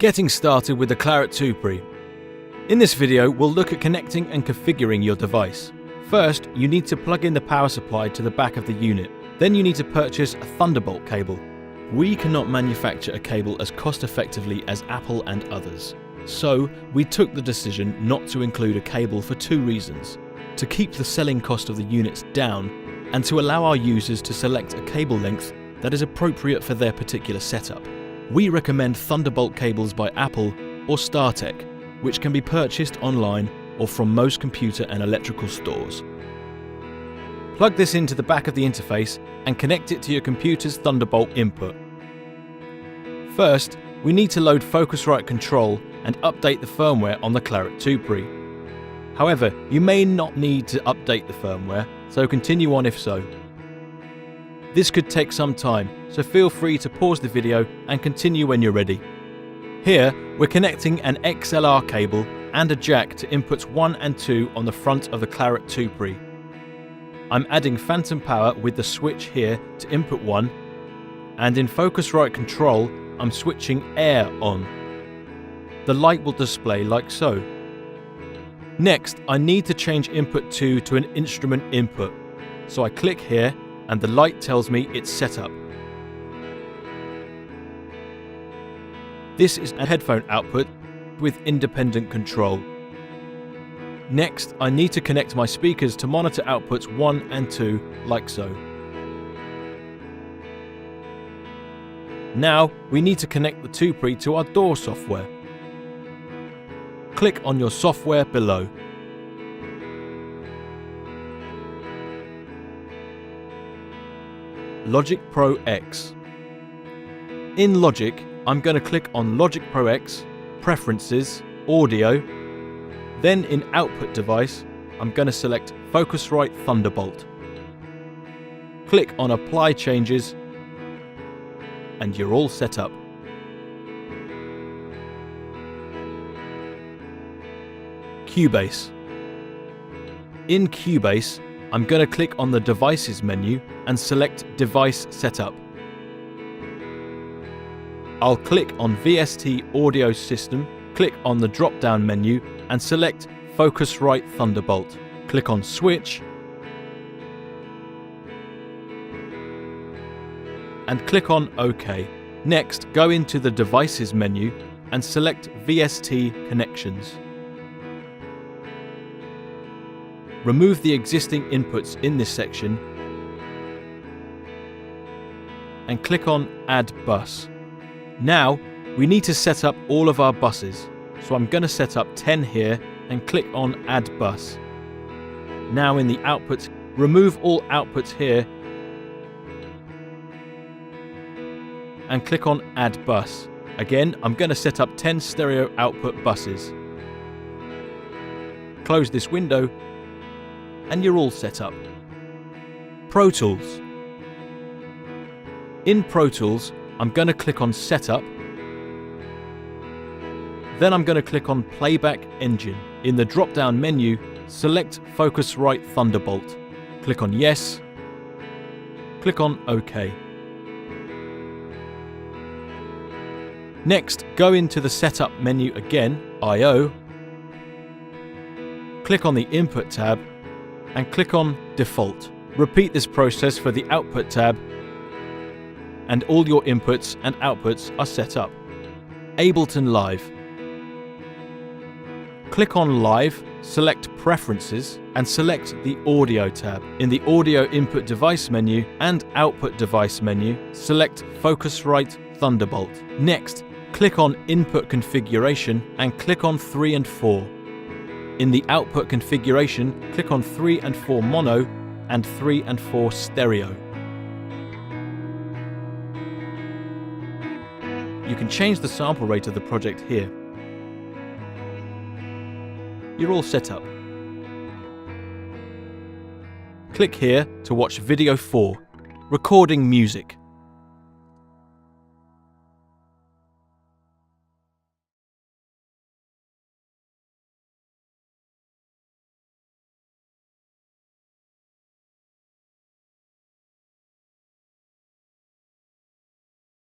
Getting started with the Clarett 2 Pre. In this video, we'll look at connecting and configuring your device. First, you need to plug in the power supply to the back of the unit. Then you need to purchase a Thunderbolt cable. We cannot manufacture a cable as cost effectively as Apple and others. So, we took the decision not to include a cable for two reasons: to keep the selling cost of the units down, and to allow our users to select a cable length that is appropriate for their particular setup. We recommend Thunderbolt cables by Apple or StarTech, which can be purchased online or from most computer and electrical stores. Plug this into the back of the interface and connect it to your computer's Thunderbolt input. First, we need to load Focusrite control and update the firmware on the Clarett 2 Pre. However, you may not need to update the firmware, so continue on if so. This could take some time, so feel free to pause the video and continue when you're ready. Here, we're connecting an XLR cable and a jack to inputs 1 and 2 on the front of the Clarett 2 Pre. I'm adding phantom power with the switch here to input 1, and in Focusrite control, I'm switching air on. The light will display like so. Next, I need to change input 2 to an instrument input, so I click here and the light tells me it's set up. This is a headphone output with independent control. Next, I need to connect my speakers to monitor outputs 1 and 2 like so. Now, we need to connect the 2 Pre to our DAW software. Click on your software below. Logic Pro X. In Logic, I'm going to click on Logic Pro X, Preferences, Audio. Then in Output Device, I'm going to select Focusrite Thunderbolt. Click on Apply Changes, and you're all set up. Cubase. In Cubase, I'm going to click on the Devices menu and select Device Setup. I'll click on VST Audio System, click on the drop-down menu and select Focusrite Thunderbolt. Click on Switch and click on OK. Next, go into the Devices menu and select VST Connections. Remove the existing inputs in this section and click on Add Bus. Now, we need to set up all of our buses, so I'm going to set up 10 here and click on Add Bus. Now in the outputs, remove all outputs here and click on Add Bus. Again, I'm going to set up 10 stereo output buses. Close this window and you're all set up. Pro Tools. In Pro Tools, I'm going to click on Setup. Then I'm going to click on Playback Engine. In the drop-down menu, select Focusrite Thunderbolt. Click on Yes. Click on OK. Next, go into the Setup menu again, I/O. Click on the Input tab and click on Default. Repeat this process for the Output tab and all your inputs and outputs are set up. Ableton Live. Click on Live, select Preferences and select the Audio tab. In the Audio Input Device menu and Output Device menu, select Focusrite Thunderbolt. Next, click on Input Configuration and click on 3 and 4. In the output configuration, click on 3 and 4 mono and 3 and 4 stereo. You can change the sample rate of the project here. You're all set up. Click here to watch video 4, Recording Music.